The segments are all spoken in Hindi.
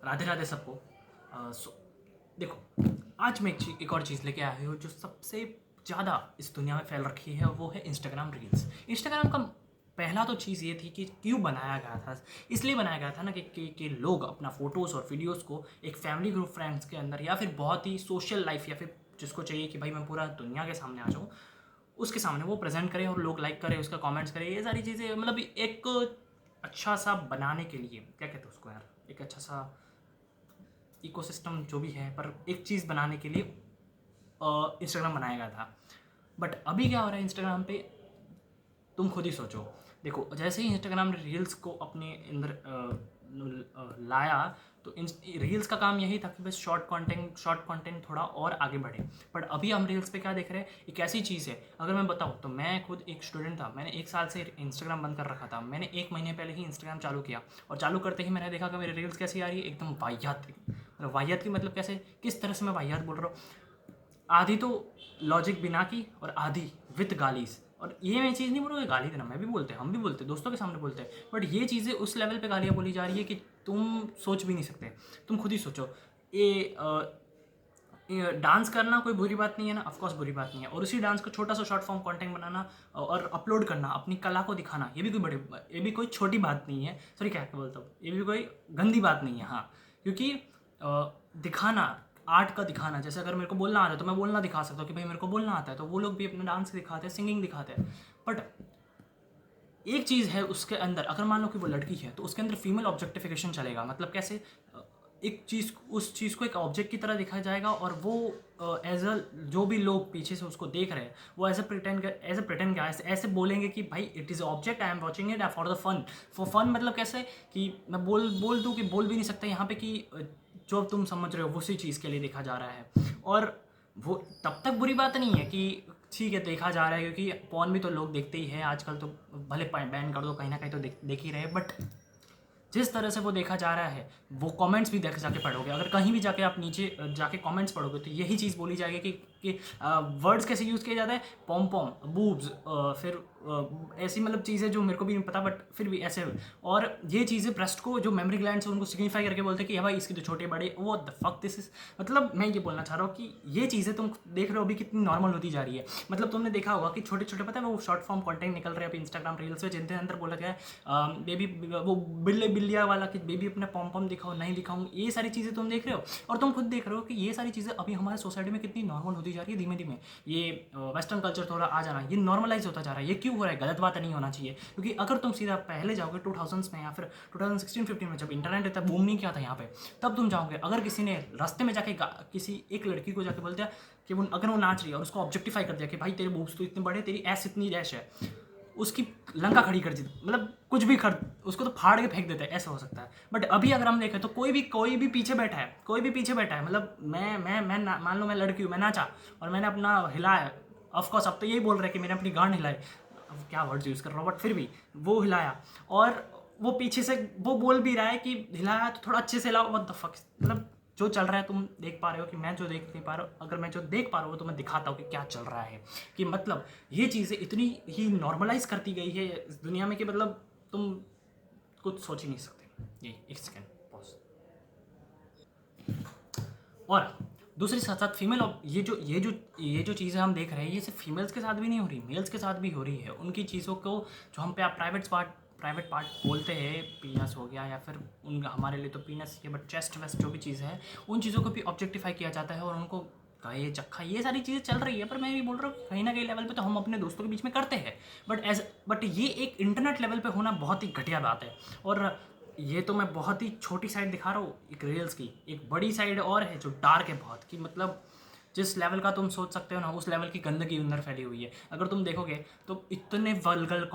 राधे राधे सबको। देखो, आज मैं एक और चीज़ लेके आया हूँ जो सबसे ज़्यादा इस दुनिया में फैल रखी है, वो है इंस्टाग्राम रील्स। इंस्टाग्राम का पहला तो चीज़ ये थी कि क्यों बनाया गया था। इसलिए बनाया गया था ना कि लोग अपना फ़ोटोज़ और वीडियोज़ को एक फैमिली ग्रुप फ्रेंड्स के अंदर, या फिर बहुत ही सोशल लाइफ, या फिर जिसको चाहिए कि भाई मैं पूरा दुनिया के सामने आ जाऊँ, उसके सामने वो प्रेजेंट करें और लोग लाइक करें, उसका कमेंट्स करें। ये सारी चीज़ें मतलब एक अच्छा सा बनाने के लिए, क्या कहते हैं उसको यार, एक अच्छा सा इकोसिस्टम जो भी है, पर एक चीज़ बनाने के लिए इंस्टाग्राम बनाया गया था। बट अभी क्या हो रहा है इंस्टाग्राम पे, तुम खुद ही सोचो। देखो, जैसे ही इंस्टाग्राम ने रील्स को अपने अंदर लाया, तो रील्स का काम यही था कि बस शॉर्ट कंटेंट थोड़ा और आगे बढ़े। बट अभी हम रील्स पे क्या देख रहे हैं, एक ऐसी चीज़ है, अगर मैं बताऊँ तो मैं खुद एक स्टूडेंट था। मैंने 1 साल से इंस्टाग्राम बंद कर रखा था। मैंने 1 महीने पहले ही इंस्टाग्राम चालू किया, और चालू करते ही मैंने देखा कि मेरी रील्स कैसी आ रही है, एकदम वाहियात। मतलब वाहियात की मतलब कैसे, किस तरह से मैं वाहियात बोल रहा हूँ, आधी तो लॉजिक बिना की और आधी विथ गालीज। और ये मैं चीज़ नहीं बोल रहा कि गाली देना, मैं भी बोलते हैं, हम भी बोलते हैं, दोस्तों के सामने बोलते हैं। बट ये चीज़ें उस लेवल पे गालियाँ बोली जा रही है कि तुम सोच भी नहीं सकते। तुम खुद ही सोचो। ये डांस करना कोई बुरी बात नहीं है ना, ऑफकोर्स बुरी बात नहीं है। और उसी डांस को छोटा सा शॉर्ट फॉर्म कंटेंट बनाना और अपलोड करना, अपनी कला को दिखाना, ये भी कोई छोटी बात नहीं है। सॉरी, क्या बोलता हूँ, ये भी कोई गंदी बात नहीं है। हाँ, क्योंकि दिखाना, आर्ट का दिखाना, जैसे अगर मेरे को बोलना आता है तो मैं बोलना दिखा सकता हूँ कि भाई मेरे को बोलना आता है, तो वो लोग भी अपना डांस दिखाते हैं, सिंगिंग दिखाते हैं। बट एक चीज़ है उसके अंदर, अगर मान लो कि वो लड़की है तो उसके अंदर फीमेल ऑब्जेक्टिफिकेशन चलेगा। मतलब कैसे, एक चीज़, उस चीज़ को एक ऑब्जेक्ट की तरह दिखाया जाएगा, और वो एज अ, जो भी लोग पीछे से उसको देख रहे हैं, वो एज अ प्रिटेंड ऐसे बोलेंगे कि भाई it is object, I am watching it for the fun. For fun मतलब कैसे, कि मैं बोल दूँ कि बोल भी नहीं सकता यहाँ पे, कि जो तुम समझ रहे हो उसी चीज़ के लिए देखा जा रहा है। और वो तब तक बुरी बात नहीं है कि ठीक है देखा जा रहा है, क्योंकि पॉर्न भी तो लोग देखते ही हैं आजकल। तो भले बैन कर दो, कहीं ना कहीं तो देख ही रहे हैं। बट जिस तरह से वो देखा जा रहा है, वो कमेंट्स भी देख जाके पढ़ोगे, अगर कहीं भी जाके आप नीचे जाके कमेंट्स पढ़ोगे, तो यही चीज़ बोली जाएगी कि वर्ड्स कैसे यूज़ किया जाता है, पॉम पॉम, बूब्स, फिर ऐसी मतलब चीज़ें जो मेरे को भी नहीं पता, बट फिर भी ऐसे। और ये चीज़ें ब्रेस्ट को, जो मेमोरी ग्लैंड से उनको सिग्निफाई करके बोलते हैं कि भाई इसके तो छोटे बड़े, वो द फक दिस इज। मतलब मैं ये बोलना चाह रहा हूँ कि ये चीज़ें तुम देख रहे हो अभी कितनी नॉर्मल होती जा रही है। मतलब तुमने देखा होगा कि छोटे छोटे, पता है वो शॉर्ट फॉर्म कंटेंट निकल रहे हैं अभी इंस्टाग्राम रील्स में, जिनके अंदर बोला गया है बेबी, वो बिल्लिया वाला कि बेबी अपने पॉम पॉम दिखाओ, नहीं दिखाऊँ, ये सारी चीज़ें तुम देख रहे हो। और तुम खुद देख रहे हो कि ये सारी चीज़ें अभी हमारे सोसाइटी में कितनी नॉर्मल होती जा रही है धीमे धीमे। ये वेस्टर्न कल्चर थोड़ा आ जाना, ये नॉर्मलाइज होता जा रहा है। ये क्यों हो रहा है, गलत बात नहीं होना चाहिए। क्योंकि अगर तुम सीधा पहले जाओगे 2000s में, या फिर 2016-15 में, जब इंटरनेट इतना बूम नहीं किया था यहाँ पे, तब तुम जाओगे, अगर किसी ने रास्ते में जाके किसी एक लड़की को जाके बोल दिया कि वो, अगर वो नाच रही है और उसको ऑब्जेक्टिफाई कर दिया कि भाई तेरे बूब्स तो इतने बड़े, तेरी ऐस इतनी डैश है, उसकी लंका खड़ी कर दी, मतलब कुछ भी कर, उसको तो फाड़ के फेंक देते हैं, ऐसा हो सकता है। बट अभी अगर हम देखें तो कोई भी पीछे बैठा है, कोई भी पीछे बैठा है। मतलब मैं मान लो मैं लड़की हूँ, मैं नाचा और मैंने अपना हिलाया, ऑफकोर्स अब तो यही बोल रहे हैं कि मैंने अपनी गांड हिलाई, अब क्या वर्ड्स यूज़ कर रहा हूँ, बट फिर भी वो हिलाया, और वो पीछे से वो बोल भी रहा है कि हिलाया तो थोड़ा अच्छे से हिलाओ, व्हाट द फक। मतलब जो चल रहा है तुम देख पा रहे हो कि मैं जो देख नहीं पा रहा हूँ, अगर मैं जो देख पा रहा हूँ तो मैं दिखाता हूँ कि क्या चल रहा है। कि मतलब ये चीज़ें इतनी ही नॉर्मलाइज करती गई है इस दुनिया में कि मतलब तुम कुछ सोच ही नहीं सकते। ये एक सेकेंड पॉज। और दूसरी साथ साथ फीमेल, ये जो चीज़ें हम देख रहे हैं, ये सिर्फ फीमेल्स के साथ भी नहीं हो रही, मेल्स के साथ भी हो रही है। उनकी चीज़ों को, जो हम पे आप प्राइवेट पार्ट बोलते हैं, पीनस हो गया, या फिर उन, हमारे लिए तो पीनस ही है, बट चेस्ट वेस्ट जो भी चीज़ है, उन चीज़ों को भी ऑब्जेक्टिफाई किया जाता है, और उनको गाये चक्का, ये सारी चीज़ें चल रही है। पर मैं भी बोल रहा हूँ कहीं ना कहीं लेवल पे तो हम अपने दोस्तों के बीच में करते हैं, बट ये एक इंटरनेट लेवल पे होना बहुत ही घटिया बात है। और ये तो मैं बहुत ही छोटी साइड दिखा रहा हूँ एक रील्स की, एक बड़ी साइड और है जो डार्क है बहुत, कि मतलब जिस लेवल का तुम सोच सकते हो ना, उस लेवल की गंदगी अंदर फैली हुई है। अगर तुम देखोगे तो इतने वल्गर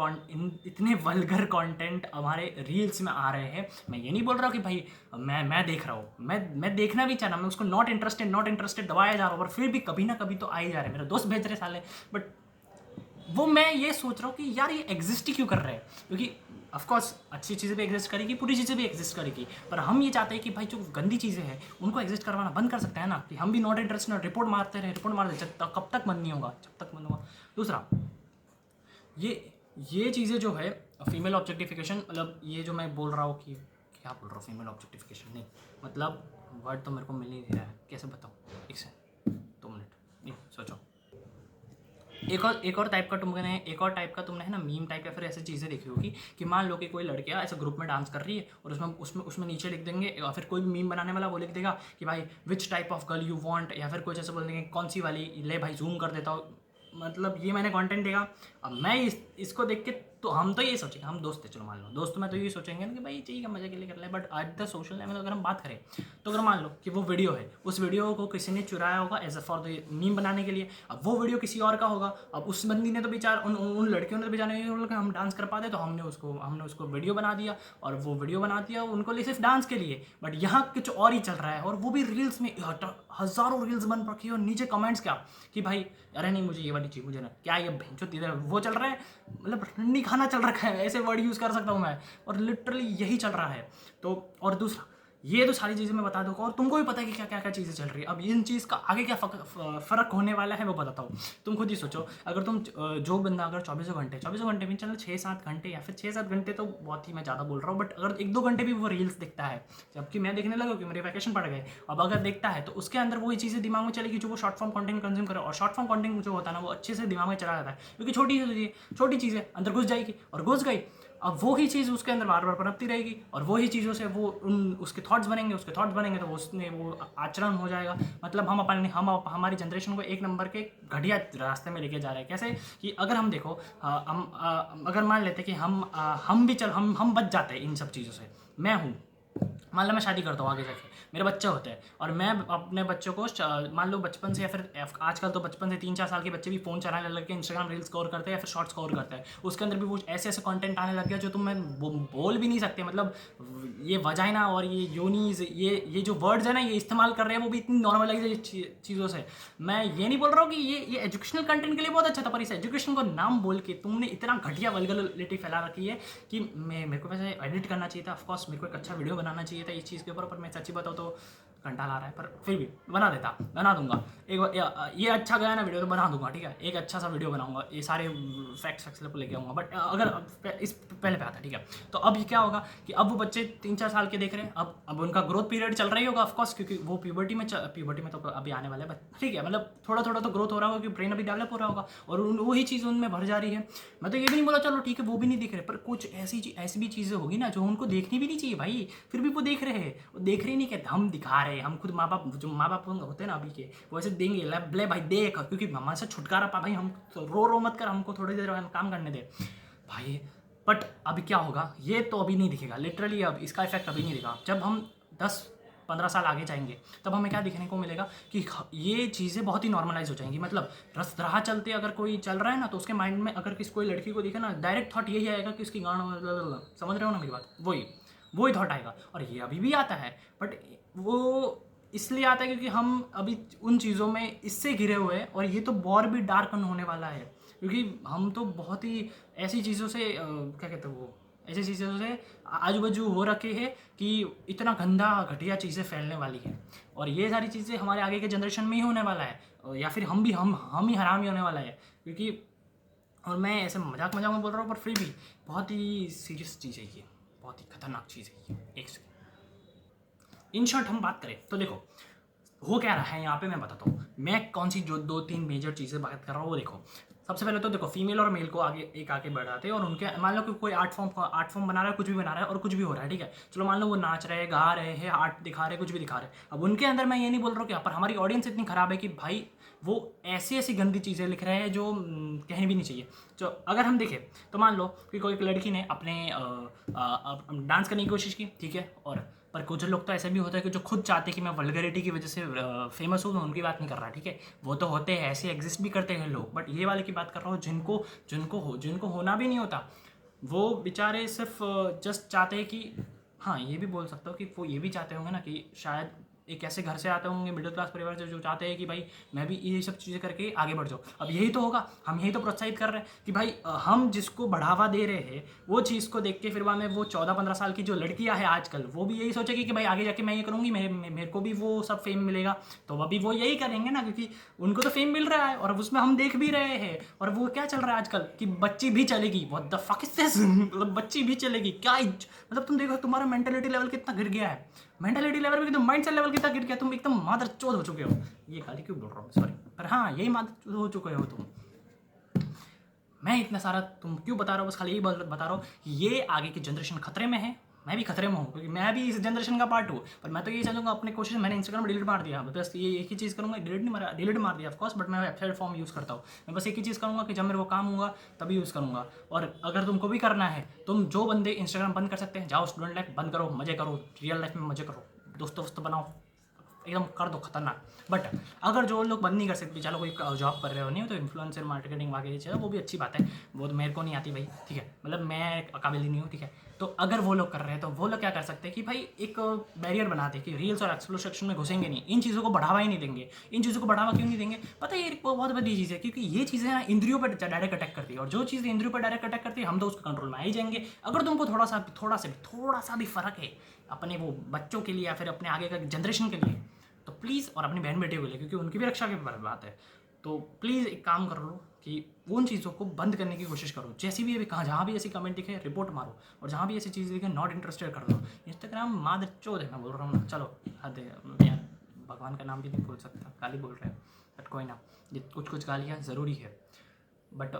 कंटेंट हमारे रील्स में आ रहे हैं। मैं ये नहीं बोल रहा हूँ कि भाई मैं देख रहा हूँ, मैं देखना भी चाह रहा, मैं उसको नॉट इंटरेस्टेड दबाया जा रहा हूँ, पर फिर भी कभी ना कभी तो आ ही जा रहे हैं, मेरे दोस्त भेज रहे साले। बट वो मैं ये सोच रहा हूँ कि यार ये एग्जिस्ट ही क्यों कर रहे हैं, क्योंकि ऑफकोर्स अच्छी चीज़ें भी एग्जिस्ट करेगी, बुरी चीज़ें भी एग्जिस्ट करेगी, पर हम ये चाहते हैं कि भाई जो गंदी चीज़ें हैं उनको एग्जिस्ट करवाना बंद कर सकते हैं ना, कि हम भी नॉट इंटरेस्टेड, रिपोर्ट मारते रहे, रिपोर्ट मार दे, कब तक बंद नहीं होगा, जब तक बंद होगा। दूसरा, ये चीज़ें जो है फीमेल ऑब्जेक्टिफिकेशन, मतलब ये जो मैं बोल रहा हूँ कि क्या बोल रहा हूँ, फीमेल ऑब्जेक्टिफिकेशन नहीं, मतलब वर्ड तो मेरे को मिल नहीं रहा है, कैसे बताऊँ, एक से 2 मिनट ये सोचो। एक और टाइप का तुमने है ना मीम टाइप या फिर ऐसी चीज़ें देखी होगी कि मान लो कि कोई लड़कियाँ ऐसे ग्रुप में डांस कर रही है और उसमें नीचे लिख देंगे, या फिर कोई भी मीम बनाने वाला वो लिख देगा कि भाई which type of girl you want, या फिर कुछ ऐसे बोल देंगे कौन सी वाली, ले भाई जूम कर देता हूँ। मतलब ये मैंने कंटेंट देखा। अब मैं इसको देख के तो हम तो ये सोचेंगे, हम दोस्त थे, चलो मान लो दोस्त में तो ये सोचेंगे ना कि भाई ठीक है मजे के लिए कर ले, but at the social level अगर हम बात करें तो अगर मान लो कि वो वीडियो है, उस वीडियो को किसी ने चुराया होगा as a for the meme बनाने के लिए, अब वो वीडियो किसी और का होगा, अब उस बंदी ने तो बेचार उन लड़कियों ने तो बेचारे हम डांस कर पाते, तो हमने उसको वीडियो बना दिया, और वो वीडियो बना दिया उनको लिए सिर्फ डांस के लिए, बट यहाँ कुछ और ही चल रहा है, और वो भी रील्स में हज़ारों रील्स बन रखी है, और नीचे कमेंट्स क्या कि भाई अरे नहीं मुझे ये वाली चाहिए, मुझे ना क्या ये भैंचो इधर वो चल रहा है, मतलब रंडी खाना चल रखा है, ऐसे वर्ड यूज़ कर सकता हूँ मैं, और लिटरली यही चल रहा है। तो और दूसरा, ये तो सारी चीज़ें मैं बता दूँगा, और तुमको भी पता है कि क्या क्या क्या चीज़ें चल रही है। अब इन चीज़ का आगे क्या फ़र्क होने वाला है वो बताता हूँ। तुम खुद ही सोचो, अगर तुम जो बंदा अगर 24 घंटे भी चलो 6-7 घंटे, या फिर 6-7 घंटे तो बहुत ही मैं ज़्यादा बोल रहा हूँ, बट अगर 1-2 घंटे भी वो रील्स देखता है, जबकि मैं देखने लगा कि मेरे वैकेशन पड़ गए, अब अगर देखता है तो उसके अंदर वही चीज़ें दिमाग में चलेगी जो वो शॉर्ट फॉर्म कंटेंट कंज्यूम करे, और शॉर्ट फॉर्म कंटेंट जो होता है ना वो अच्छे से दिमाग में चला जाता है, क्योंकि छोटी चीज़ें अंदर घुस जाएगी, और घुस गई, अब वो ही चीज़ उसके अंदर बार बार पनपती रहेगी, और वही चीज़ों से वो उसके थॉट्स बनेंगे तो उसमें वो आचरण हो जाएगा। मतलब हमारी जनरेशन को एक नंबर के घटिया रास्ते में लेके जा रहे हैं। कैसे कि अगर हम देखो, अगर मान लेते कि हम बच जाते हैं इन सब चीज़ों से। मैं हूँ, मान लो मैं शादी करता हूँ, आगे जाके मेरे बच्चे होते हैं, और मैं अपने बच्चों को मान लो बचपन से, या फिर आजकल तो बचपन से 3-4 साल के बच्चे भी फ़ोन चलाने लग के इंस्टाग्राम रील्स स्क्रॉल करते हैं या फिर शॉर्ट्स स्क्रॉल करते हैं, उसके अंदर भी वो ऐसे कंटेंट आने लग गया जो तुम मैं बोल भी नहीं सकते। मतलब ये वजाइना और ये योनीज, ये जो वर्ड्स है ना ये इस्तेमाल कर रहे हैं, वो भी इतनी नॉर्मलाइज चीज़ों से। मैं ये नहीं बोल रहा हूँ कि ये एजुकेशनल कंटेंट के लिए बहुत अच्छा था, पर इस एजुकेशन को नाम बोल के तुमने इतना घटिया वल्गैरिटी फैला रखी है कि मेरे को वैसे एडिट करना चाहिए था, ऑफकोर्स मेरे को एक अच्छा वीडियो बनाना चाहिए था इस चीज़ के ऊपर, पर मैं सच्ची बताऊँ तो कंटाल आ रहा है, पर फिर भी बना दूंगा ये अच्छा गया ना वीडियो तो बना दूंगा, ठीक है, एक अच्छा सा वीडियो बनाऊंगा, ये सारे फैक्ट्स को लेके आऊँगा। बट अगर इस पहले पे आता, ठीक है, तो अब ये क्या होगा कि अब वो बच्चे 3-4 साल के देख रहे हैं, अब उनका ग्रोथ पीरियड चल रही होगा ऑफकोर्स, क्योंकि वो प्यूबर्टी में तो अभी आने वाले है, ठीक है, मतलब थोड़ा थोड़ा तो ग्रोथ हो रहा होगा क्योंकि ब्रेन अभी डेवलप हो रहा होगा, और वही चीज़ उनमें भर जा रही है। मैं तो ये भी नहीं बोला चलो ठीक है वो भी नहीं दिख रहे, पर कुछ ऐसी भी चीज़ें होगी ना जो उनको देखनी भी नहीं चाहिए भाई, फिर भी वो देख रहे हैं, वो देख रहे नहीं कहते, हम दिखा रहे हैं, हम खुद माँ बाप, जो माँ बाप होते हैं ना अभी के, वो ऐसे देंगे ले भाई देख, क्योंकि मम्मा से छुटकारा पा भाई, हम तो रो मत कर, हमको थोड़ी देर काम करने दे भाई। बट अभी क्या होगा ये तो अभी नहीं दिखेगा, लिटरली अब इसका इफेक्ट अभी नहीं दिखेगा। जब हम 10-15 साल आगे जाएंगे तब हमें क्या दिखने को मिलेगा कि ये चीज़ें बहुत ही नॉर्मलाइज हो जाएंगी। मतलब राह चलते अगर कोई चल रहा है ना तो उसके माइंड में अगर कोई लड़की को दिखे ना, डायरेक्ट थॉट यही आएगा कि उसकी गाना, समझ रहे हो ना मेरी बात, वही थॉट आएगा, और ये अभी भी आता है, बट वो इसलिए आता है क्योंकि हम अभी उन चीज़ों में इससे घिरे हुए हैं, और ये तो और भी डार्क होने वाला है, क्योंकि हम तो बहुत ही ऐसी चीज़ों से क्या कहते हैं वो, ऐसी चीज़ों से आजू बाजू हो रखे हैं कि इतना गंदा घटिया चीज़ें फैलने वाली है, और ये सारी चीज़ें हमारे आगे के जनरेशन में ही होने वाला है, या फिर हम ही हरामी होने वाला है, क्योंकि और मैं ऐसे मजाक में बोल रहा हूँ, पर फिर भी बहुत ही सीरियस चीज़ है ये, बहुत ही खतरनाक चीज़ है ये। एक सेकेंड, इन शॉर्ट हम बात करें तो देखो हो क्या रहा है यहाँ पे मैं बताता हूँ, मैं कौन सी जो 2-3 मेजर चीज़ें बात कर रहा हूँ वो देखो। सबसे पहले तो देखो फीमेल और मेल को आगे बढ़ाते हैं, और उनके मान लो कि कोई आर्ट फॉर्म बना रहा है, कुछ भी बना रहा है और कुछ भी हो रहा है, ठीक है, चलो मान लो वो नाच रहे हैं, गा रहे हैं, आर्ट दिखा रहे हैं, कुछ भी दिखा रहे हैं। अब उनके अंदर मैं ये नहीं बोल रहा हूँ कि पर हमारी ऑडियंस इतनी ख़राब है कि भाई वो ऐसी गंदी चीज़ें लिख रहे हैं जो कहनी भी नहीं चाहिए। तो अगर हम देखें तो मान लो कि कोई लड़की ने अपने डांस करने की कोशिश की, ठीक है, और पर कुछ लोग तो ऐसे भी होता है कि जो खुद चाहते हैं कि मैं वल्गैरिटी की वजह से फेमस हूँ, उनकी बात नहीं कर रहा, ठीक है, वो तो होते हैं, ऐसे एग्जिस्ट भी करते हैं लोग, बट ये वाले की बात कर रहा हूँ जिनको होना भी नहीं होता, वो बेचारे सिर्फ जस्ट चाहते हैं कि, हाँ ये भी बोल सकता हूँ कि वो ये भी चाहते होंगे ना कि शायद एक ऐसे घर से आते होंगे, मिडिल क्लास परिवार से, जो चाहते हैं कि भाई मैं भी ये सब चीज़ें करके आगे बढ़ जाऊँ। अब यही तो होगा, हम यही तो प्रोत्साहित कर रहे हैं कि भाई हम जिसको बढ़ावा दे रहे हैं वो चीज़ को देख के फिर बाद में वो 14-15 साल की जो लड़कियां हैं आजकल, वो भी यही सोचेगी कि भाई आगे जाके मैं ये करूँगी, मेरे को भी वो सब फेम मिलेगा। तो अभी वो यही करेंगे ना, क्योंकि उनको तो फेम मिल रहा है और उसमें हम देख भी रहे हैं। और वो क्या चल रहा है आजकल कि बच्ची भी चलेगी, what the fuck is this, मतलब बच्ची भी चलेगी क्या मतलब तुम देखो तुम्हारा मेंटेलिटी लेवल कितना गिर गया है, मेंटेलिटी लेवल भी, माइंड सेट लेवल कितना गिर गया, तुम एकदम मादर चोद हो चुके हो। ये गाली क्यों बोल रहा हूँ, सॉरी, पर हाँ यही मादर चोद हो चुके हो तुम। मैं इतना सारा तुम क्यों बता रहा हूँ, बस खाली यही बता रहा हूँ कि ये आगे की जनरेशन खतरे में है, मैं भी खतरे में हूँ क्योंकि मैं भी इस जनरेशन का पार्ट हूँ। पर मैं तो यही चाहूँगा अपने कोशिश, मैंने इंस्टाग्राम डिलीट मार दिया, बस ये एक ही चीज़ करूँगा, डिलीट मार दिया ऑफकोर्स, बट मैं वेबसाइट फॉर्म यूज़ करता हूँ। मैं बस एक ही चीज़ करूँगा कि जब मेरे को काम होगा तभी यूज़ करूँगा। और अगर तुमको भी करना है, तुम जो बंदे इंस्टाग्राम बंद कर सकते हैं, जाओ स्टूडेंट लाइफ बंद करो, मजे करो, रियल लाइफ में मजे करो, दोस्त बनाओ, एकदम कर दो खतरनाक। बट अगर जो लोग बंद नहीं कर सकते, चलो कोई जॉब कर रहे हो नहीं हो तो इन्फ्लुएंसर मार्केटिंग वगैरह चलो, वो भी अच्छी बात है, वो तो मेरे को नहीं आती भाई, ठीक है, मतलब मैं काबिल ही नहीं हूँ, ठीक है। तो अगर वो लोग कर रहे हैं तो वो लोग क्या कर सकते हैं कि भाई एक बैरियर बना दे कि रील्स और एक्सप्लोर सेक्शन में घुसेंगे नहीं, इन चीज़ों को बढ़ावा ही नहीं देंगे। इन चीज़ों को बढ़ावा क्यों नहीं देंगे, पता है, ये बहुत बड़ी चीज़ है, क्योंकि ये चीज़ें ना इंद्रियों पर डायरेक्ट अटैक करती है, और जो चीज़ इंद्रियों पर डायरेक्ट अटैक करती है हम तो उसके कंट्रोल में आ ही जाएंगे। अगर तुमको थोड़ा सा भी फर्क है अपने वो बच्चों के लिए या फिर अपने आगे का जनरेशन के लिए, तो प्लीज़, और अपनी बहन बेटियों के लिए, क्योंकि उनकी भी रक्षा की बात है, तो प्लीज़ एक काम कर लो कि उन चीज़ों को बंद करने की कोशिश करो। जैसी भी अभी कहाँ जहाँ भी ऐसी कमेंट दिखे रिपोर्ट मारो, और जहाँ भी ऐसी चीज़ दिखे नॉट इंटरेस्टेड कर दो। इंस्टाग्राम मादर चोद है, मैं बोल रहा हूँ ना, चलो हद है यार, भगवान का नाम भी नहीं बोल सकता, गाली बोल रहे हैं, बट कोई ना, ये कुछ गालियाँ ज़रूरी है, बट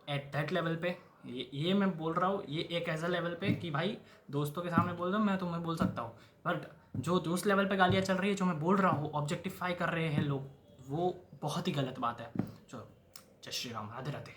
एट दैट लेवल पे ये मैं बोल रहा हूँ, ये एक ऐसा लेवल पे कि भाई दोस्तों के सामने बोल दो, मैं तुम्हें बोल सकता हूँ, बट जो उस लेवल पे गालियाँ चल रही है, जो मैं बोल रहा हूँ, ऑब्जेक्टिफाई कर रहे हैं लोग, वो बहुत ही गलत बात है। चलो, जय श्री राम, राधे राधे।